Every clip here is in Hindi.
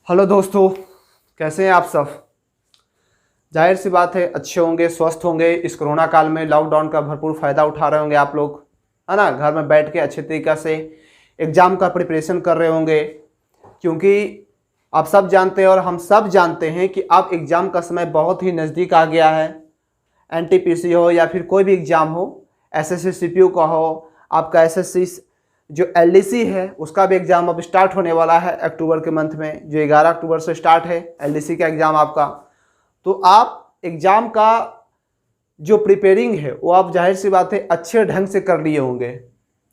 हेलो दोस्तों, कैसे हैं आप सब। जाहिर सी बात है अच्छे होंगे, स्वस्थ होंगे। इस कोरोना काल में लॉकडाउन का भरपूर फ़ायदा उठा रहे होंगे आप लोग, है ना। घर में बैठ के अच्छे तरीक़े से एग्ज़ाम का प्रिपरेशन कर रहे होंगे, क्योंकि आप सब जानते हैं और हम सब जानते हैं कि अब एग्ज़ाम का समय बहुत ही नज़दीक आ गया है। एनटीपीसी हो या फिर कोई भी एग्ज़ाम हो, एसएससी सीपीयू का हो, आपका एसएससी जो एलडीसी है उसका भी एग्ज़ाम अब स्टार्ट होने वाला है अक्टूबर के मंथ में, जो 11 अक्टूबर से स्टार्ट है एलडीसी का एग्ज़ाम आपका। तो आप एग्ज़ाम का जो प्रिपेयरिंग है वो आप जाहिर सी बात है अच्छे ढंग से कर लिए होंगे,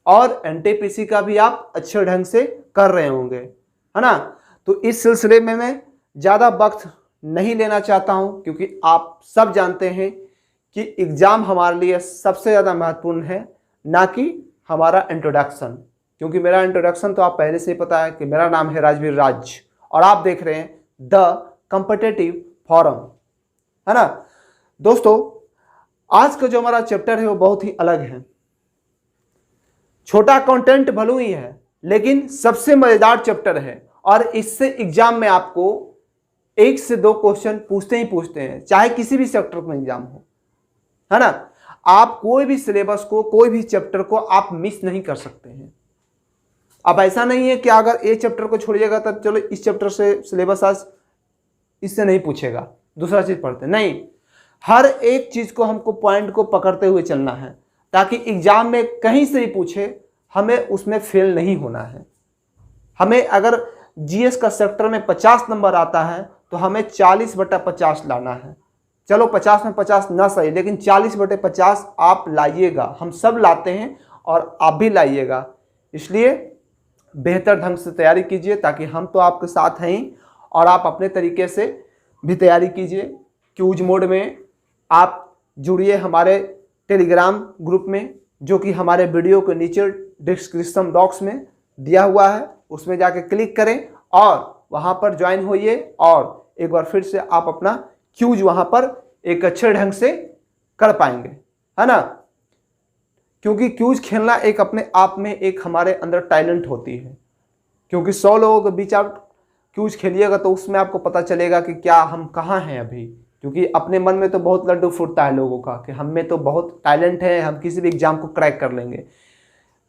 और एनटीपीसी का भी आप अच्छे ढंग से कर रहे होंगे, है ना। तो इस सिलसिले में मैं ज़्यादा वक्त नहीं लेना चाहता हूँ, क्योंकि आप सब जानते हैं कि एग्ज़ाम हमारे लिए सबसे ज़्यादा महत्वपूर्ण है, ना कि हमारा इंट्रोडक्शन। क्योंकि मेरा इंट्रोडक्शन तो आप पहले से ही पता है कि मेरा नाम है राजवीर राज, और आप देख रहे हैं द कॉम्पिटिटिव फोरम, है ना। दोस्तों, आज का जो हमारा चैप्टर है वो बहुत ही अलग है। छोटा कंटेंट भले ही है, लेकिन सबसे मजेदार चैप्टर है, और इससे एग्जाम में आपको 1 से 2 क्वेश्चन पूछते ही पूछते हैं, चाहे किसी भी सेक्टर में एग्जाम हो, है ना। आप कोई भी सिलेबस को, कोई भी चैप्टर को आप मिस नहीं कर सकते हैं। अब ऐसा नहीं है कि अगर ए चैप्टर को छोड़िएगा तब चलो इस चैप्टर से सिलेबस आज इससे नहीं पूछेगा, दूसरा चीज पढ़ते नहीं। हर एक चीज को हमको पॉइंट को पकड़ते हुए चलना है, ताकि एग्जाम में कहीं से भी पूछे हमें उसमें फेल नहीं होना है। हमें अगर जीएस का सेक्टर में 50 नंबर आता है तो हमें 40/50 लाना है। चलो 50 में 50 ना सही, लेकिन 40/50 आप लाइएगा। हम सब लाते हैं और आप भी लाइएगा। इसलिए बेहतर ढंग से तैयारी कीजिए, ताकि हम तो आपके साथ हैं, और आप अपने तरीके से भी तैयारी कीजिए। क्यूज मोड में आप जुड़िए हमारे टेलीग्राम ग्रुप में, जो कि हमारे वीडियो के नीचे डिस्क्रिप्शन बॉक्स में दिया हुआ है। उसमें जाके क्लिक करें और वहाँ पर ज्वाइन होइए, और एक बार फिर से आप अपना क्यूज वहाँ पर एक अच्छे ढंग से कर पाएंगे, है ना। क्योंकि क्यूज खेलना एक अपने आप में एक हमारे अंदर टैलेंट होती है। क्योंकि 100 लोगों के बीच आप क्यूज खेलिएगा तो उसमें आपको पता चलेगा कि क्या हम कहाँ हैं अभी। क्योंकि अपने मन में तो बहुत लड्डू फूटता है लोगों का कि हम में तो बहुत टैलेंट है, हम किसी भी एग्जाम को क्रैक कर लेंगे।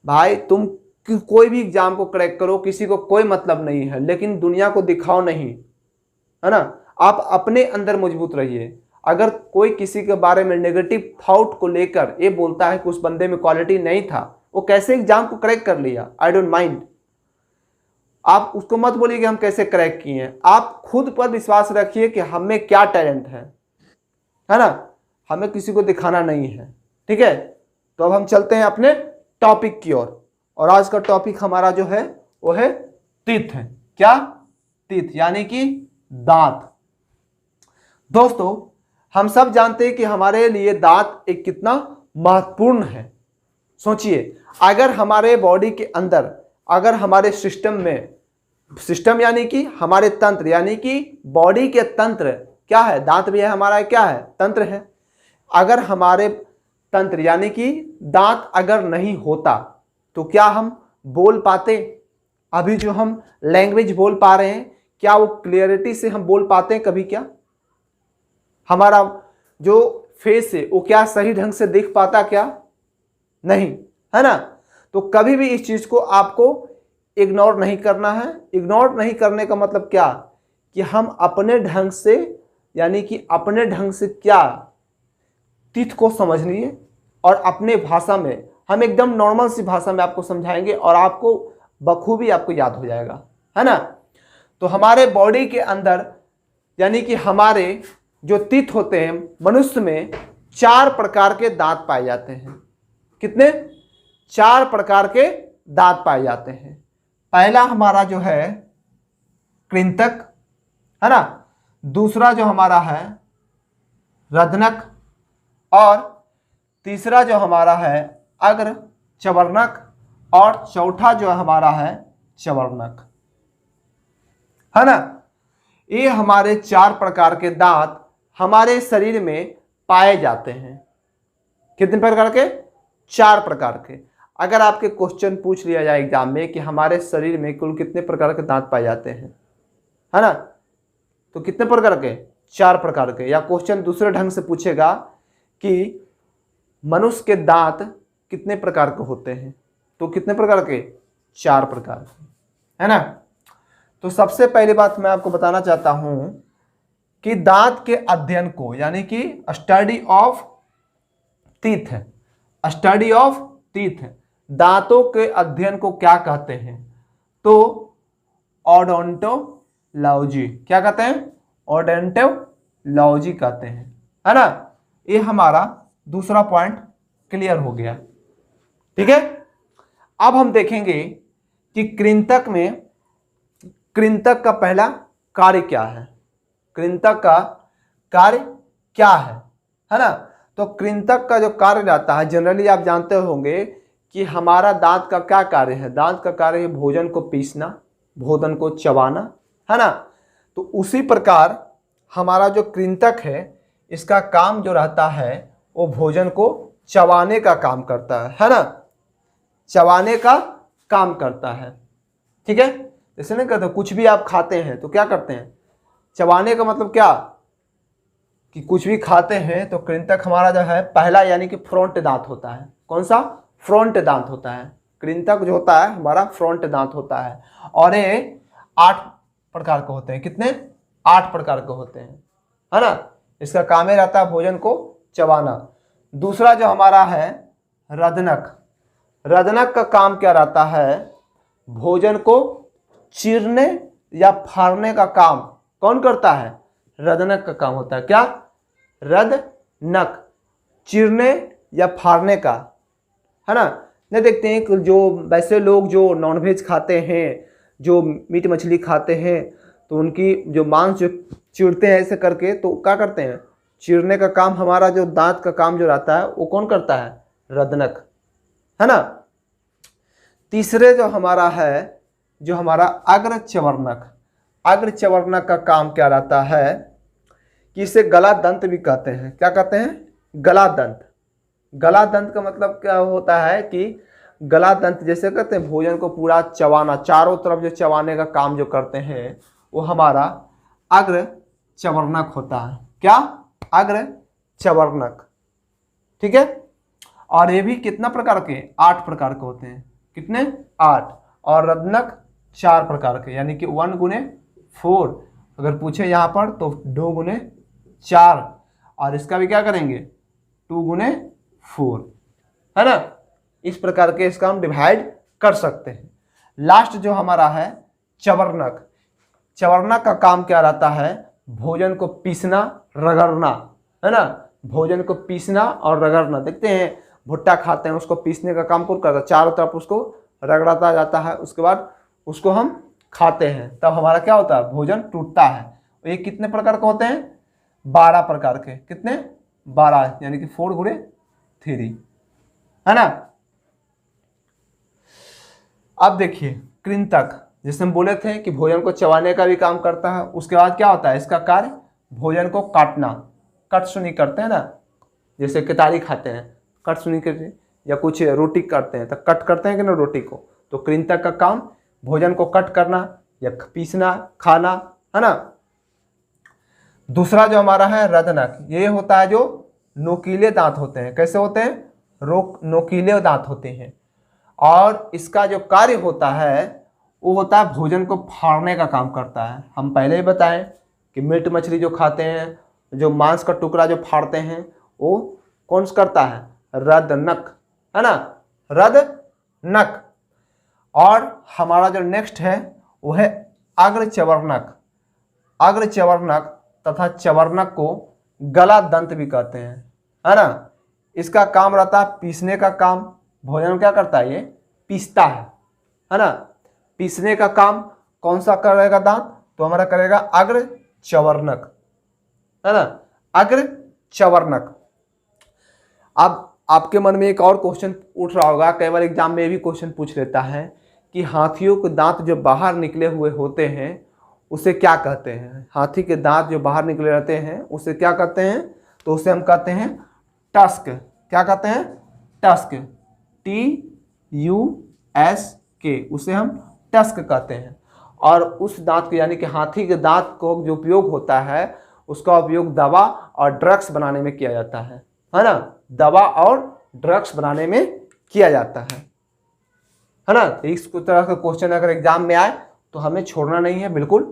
भाई तुम कोई भी एग्जाम को क्रैक करो, किसी को कोई मतलब नहीं है, लेकिन दुनिया को दिखाओ नहीं, है ना। आप अपने अंदर मजबूत रहिए। अगर कोई किसी के बारे में नेगेटिव थॉट को लेकर ये बोलता है कि उस बंदे में क्वालिटी नहीं था, वो कैसे एग्जाम को क्रैक कर लिया, आई डोंट माइंड। आप उसको मत बोलिए कि हम कैसे क्रैक किए हैं। आप खुद पर विश्वास रखिए कि हम में क्या टैलेंट है ना। हमें किसी को दिखाना नहीं है, ठीक है। तो अब हम चलते हैं अपने टॉपिक की ओर, और आज का टॉपिक हमारा जो है वो है टीथ है। क्या? टीथ यानी कि दांत। दोस्तों, हम सब जानते हैं कि हमारे लिए दांत एक कितना महत्वपूर्ण है। सोचिए, अगर हमारे बॉडी के अंदर, अगर हमारे सिस्टम में, सिस्टम यानी कि हमारे तंत्र, यानी कि बॉडी के तंत्र क्या है, दांत भी है हमारा, क्या है, तंत्र है। अगर हमारे तंत्र यानी कि दांत अगर नहीं होता तो क्या हम बोल पाते? अभी जो हम लैंग्वेज बोल पा रहे हैं, क्या वो क्लियरिटी से हम बोल पाते हैं कभी? क्या हमारा जो फेस है वो क्या सही ढंग से दिख पाता? क्या नहीं, है ना। तो कभी भी इस चीज को आपको इग्नोर नहीं करना है। इग्नोर नहीं करने का मतलब क्या, कि हम अपने ढंग से, यानी कि अपने ढंग से क्या, टीथ को समझ लिए, और अपने भाषा में हम एकदम नॉर्मल सी भाषा में आपको समझाएंगे, और आपको बखूबी आपको याद हो जाएगा, है ना। तो हमारे बॉडी के अंदर, यानी कि हमारे जो टीथ होते हैं, मनुष्य में 4 प्रकार के दांत पाए जाते हैं। कितने? 4 प्रकार के दांत पाए जाते हैं। पहला हमारा जो है कृंतक, है ना। दूसरा जो हमारा है रदनक, और तीसरा जो हमारा है अग्र चवर्णक, और चौथा जो हमारा है चवर्णक, है ना। ये हमारे 4 प्रकार के दांत हमारे शरीर में पाए जाते हैं। कितने प्रकार के? 4 प्रकार के। अगर आपके क्वेश्चन पूछ लिया जाए एग्जाम में कि हमारे शरीर में कुल कितने प्रकार के दांत पाए जाते हैं, है ना। तो कितने प्रकार के? 4 प्रकार के। या क्वेश्चन दूसरे ढंग से पूछेगा कि मनुष्य के दांत कितने प्रकार के होते हैं? तो कितने प्रकार के? 4 प्रकार के, है ना। तो सबसे पहली बात मैं आपको बताना चाहता हूं कि दांत के अध्ययन को, यानी कि study of teeth, study of teeth, दांतों के अध्ययन को क्या कहते हैं? तो ओडोंटोलॉजी। क्या कहते हैं? ओडोंटोलॉजी कहते हैं, है ना। ये हमारा दूसरा पॉइंट क्लियर हो गया। ठीक है, अब हम देखेंगे कि कृंतक में कृंतक का पहला कार्य क्या है। कृंतक का कार्य क्या है ना। तो कृंतक का जो कार्य रहता है, जनरली आप जानते होंगे कि हमारा दांत का क्या कार्य है। दांत का कार्य है भोजन को पीसना, भोजन को चबाना, है ना। तो उसी प्रकार हमारा जो कृंतक है, इसका काम जो रहता है वो भोजन को चबाने का काम करता है ना। चबाने का काम करता है। ठीक है, जैसे नहीं कहते कुछ भी आप खाते हैं तो क्या करते हैं? चबाने का मतलब क्या कि कुछ भी खाते हैं तो कृंतक हमारा जो है पहला, यानी कि फ्रंट दांत होता है। कौन सा? फ्रंट दांत होता है। कृंतक जो होता है हमारा फ्रंट दांत होता है। और ये 8 प्रकार के होते हैं। कितने? 8 प्रकार के होते हैं, है ना। इसका काम ही रहता है भोजन को चबाना। दूसरा जो हमारा है रदनक। रदनक का काम क्या रहता है? भोजन को चीरने या फाड़ने का काम कौन करता है? रदनक का काम होता है। क्या? रदनक, चीरने या फाड़ने का, है ना। नहीं देखते हैं कि जो वैसे लोग जो नॉनवेज खाते हैं, जो मीट मछली खाते हैं, तो उनकी जो मांस जो चीरते हैं ऐसे करके, तो क्या करते हैं? चीरने का काम हमारा जो दांत का काम जो रहता है वो कौन करता है? रदनक, है ना। तीसरे जो हमारा है, जो हमारा अग्र चवर्णक। अग्र चवर्णक का काम क्या रहता है कि इसे गला दंत भी कहते हैं। क्या कहते हैं? गला दंत। गला दंत का मतलब क्या होता है कि गला दंत जैसे कहते हैं भोजन को पूरा चबाना, चारों तरफ जो चबाने का काम जो करते हैं वो हमारा अग्र चवर्णक होता है। क्या? अग्र चवर्णक। ठीक है, और ये भी कितना प्रकार के? 8 प्रकार के होते हैं। कितने? 8। और रदनक 4 प्रकार के, यानी कि 1 गुने 4 अगर पूछे यहाँ पर तो 2 गुने 4, और इसका भी क्या करेंगे? 2 गुने 4, है ना। इस प्रकार के इसका हम डिवाइड कर सकते हैं। लास्ट जो हमारा है चवर्णक। चवर्णक का काम क्या रहता है? भोजन को पीसना, रगड़ना, है ना। भोजन को पीसना और रगड़ना। देखते हैं भुट्टा खाते हैं, उसको पीसने का काम कौन करता है? चारों तरफ उसको रगड़ाता जाता है, उसके बाद उसको हम खाते हैं, तब हमारा क्या होता है? भोजन टूटता है। ये कितने प्रकार के होते हैं? 12 प्रकार के। कितने? 12, यानी कि 4 गुणे 3, है ना। अब देखिए कृंतक, जैसे हम बोले थे कि भोजन को चबाने का भी काम करता है। उसके बाद क्या होता है? इसका कार्य भोजन को काटना, कट सुनी करते हैं ना। जैसे केतारी खाते हैं, कट सुनी करते हैं, या कुछ रोटी करते हैं तो कट करते हैं कि ना रोटी को। तो कृंतक का काम भोजन को कट करना या पीसना, खाना, है ना। दूसरा जो हमारा है रदनक, ये होता है जो नोकीले दांत होते हैं। कैसे होते हैं? नोकीले दांत होते हैं। और इसका जो कार्य होता है वो होता है भोजन को फाड़ने का काम करता है। हम पहले ही बताएं कि मीट मछली जो खाते हैं, जो मांस का टुकड़ा जो फाड़ते हैं, वो कौन सा करता है? रदनक, है ना, रदनक। और हमारा जो नेक्स्ट है वो है अग्र चवर्णक। अग्र चवर्णक तथा चवर्णक को गला दंत भी कहते हैं, है ना। इसका काम रहता है पीसने का काम। भोजन क्या करता है? ये पीसता है ना। पीसने का काम कौन सा करेगा दांत? तो हमारा करेगा अग्र चवर्णक, है ना, अग्र चवर्णक। अब आपके मन में एक और क्वेश्चन उठ रहा होगा, कई बार एग्जाम में भी क्वेश्चन पूछ लेता है कि हाथियों के दांत जो बाहर निकले हुए होते हैं उसे क्या कहते हैं? हाथी के दांत जो बाहर निकले रहते हैं उसे क्या कहते हैं? तो उसे हम कहते हैं टस्क। क्या कहते हैं? टस्क, TUSK, उसे हम टस्क कहते हैं। और उस दांत को यानी कि हाथी के दांत को जो उपयोग होता है उसका उपयोग दवा और ड्रग्स बनाने में किया जाता है ना, दवा और ड्रग्स बनाने में किया जाता है ना। तो इस तरह का क्वेश्चन अगर एग्जाम में आए तो हमें छोड़ना नहीं है, बिल्कुल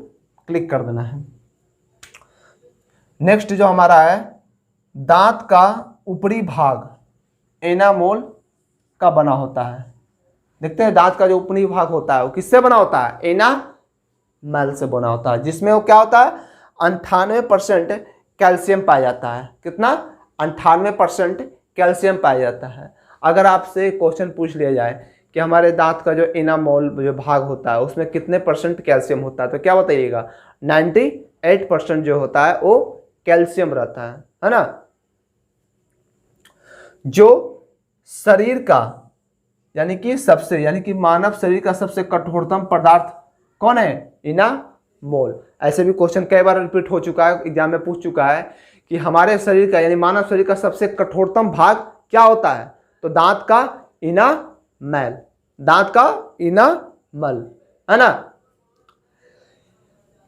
क्लिक कर देना है। नेक्स्ट जो हमारा है, दांत का ऊपरी भाग एनामोल का बना होता है। देखते हैं दांत का जो ऊपरी भाग होता है वो किससे बना होता है, एनामेल से बना होता है, जिसमें वो क्या होता है 98% कैल्शियम पाया जाता है। कितना, 98% कैल्शियम पाया जाता है। अगर आपसे क्वेश्चन पूछ लिया जाए कि हमारे दांत का जो एनामोल जो भाग होता है उसमें कितने % कैल्शियम होता है, तो क्या बताइएगा, 98% जो होता है वो कैल्शियम रहता है ना। जो शरीर का यानी कि मानव शरीर का सबसे कठोरतम पदार्थ कौन है, एनामोल। ऐसे भी क्वेश्चन कई बार रिपीट हो चुका है, एग्जाम में पूछ चुका है कि हमारे शरीर का यानी मानव शरीर का सबसे कठोरतम भाग क्या होता है, तो दांत का एनामेल, दांत का एनामेल है ना।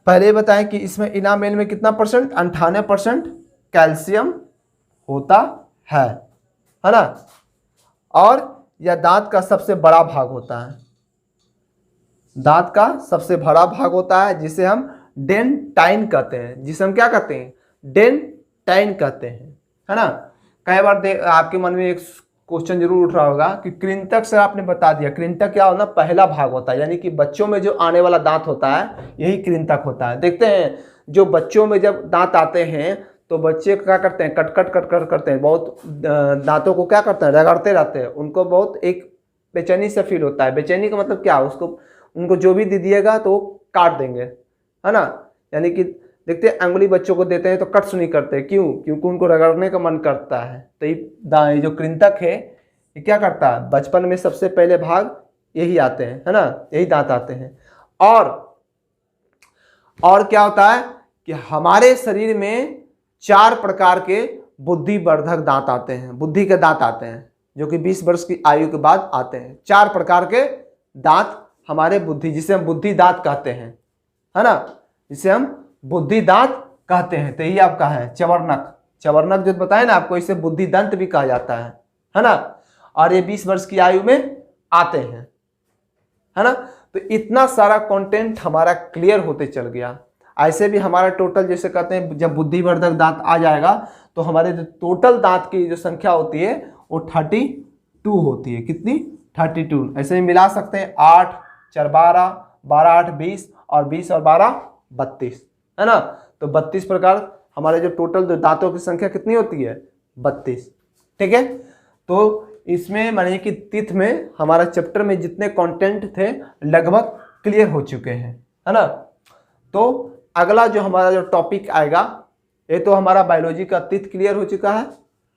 पहले बताएं कि इसमें एनामेल में कितना %, 98% कैल्शियम होता है ना। और यह दांत का सबसे बड़ा भाग होता है, दांत का सबसे बड़ा भाग होता है जिसे हम डेंटाइन कहते हैं, जिसे हम क्या कहते हैं, डेंटाइन कहते हैं है ना। कई बार आपके मन में एक क्वेश्चन जरूर उठ रहा होगा कि कृंतक से आपने बता दिया, कृंतक क्या होना, पहला भाग होता है, यानी कि बच्चों में जो आने वाला दांत होता है यही कृंतक होता है। देखते हैं जो बच्चों में जब दांत आते हैं तो बच्चे क्या करते हैं, कट करते हैं, बहुत दांतों को क्या करते हैं, रगड़ते रहते हैं, उनको बहुत एक बेचैनी से फील होता है। बेचैनी का मतलब क्या, उनको जो भी दे दिएगा तो काट देंगे है ना। यानी कि देखते हैं अंगुली बच्चों को देते हैं तो कट नहीं करते, क्यों, क्योंकि उनको रगड़ने का मन करता है। तो ये जो कृंतक है ये क्या करता है, बचपन में सबसे पहले भाग यही आते हैं है ना, यही दांत आते हैं। और क्या होता है कि हमारे शरीर में 4 प्रकार के बुद्धिवर्धक दांत आते हैं, बुद्धि के दांत आते हैं, जो कि 20 वर्ष की आयु के बाद आते हैं। 4 प्रकार के दांत हमारे बुद्धि, जिसे हम बुद्धि दांत कहते हैं है ना, जिसे हम बुद्धि दांत कहते हैं। तो ये आपका है चवर्णक जो बताए ना आपको, इसे बुद्धि दंत भी कहा जाता है ना। और ये 20 वर्ष की आयु में आते हैं है ना। तो इतना सारा कंटेंट हमारा क्लियर होते चल गया। ऐसे भी हमारा टोटल जैसे कहते हैं जब बुद्धिवर्धक दांत आ जाएगा तो हमारे जो टोटल दांत की जो संख्या होती है वो 32 होती है। कितनी, 32। ऐसे भी मिला सकते हैं, 8 4 12, 12 8 20 और 20 और 12 32 है ना। तो 32 प्रकार हमारे जो टोटल दांतों की संख्या कितनी होती है, 32। ठीक है, तो इसमें मानिए कि तिथ में हमारा चैप्टर में जितने कंटेंट थे लगभग क्लियर हो चुके हैं है ना। तो अगला जो हमारा जो टॉपिक आएगा, ये तो हमारा बायोलॉजी का तिथ क्लियर हो चुका है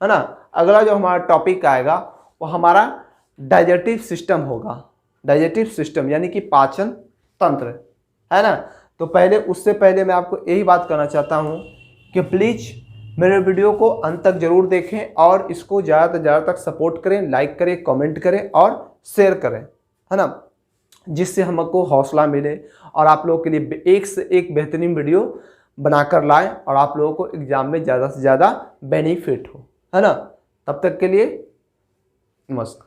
ना। अगला जो हमारा टॉपिक आएगा वो हमारा डाइजेस्टिव सिस्टम होगा। डाइजेस्टिव सिस्टम यानी कि पाचन तंत्र है ना। तो पहले उससे पहले मैं आपको यही बात करना चाहता हूँ कि प्लीज़ मेरे वीडियो को अंत तक जरूर देखें और इसको ज़्यादा से ज़्यादा तक सपोर्ट करें, लाइक करें, कमेंट करें और शेयर करें है ना, जिससे हमको हौसला मिले और आप लोगों के लिए एक से एक बेहतरीन वीडियो बनाकर लाएं और आप लोगों को एग्जाम में ज़्यादा से ज़्यादा बेनिफिट हो है ना। तब तक के लिए नमस्कार।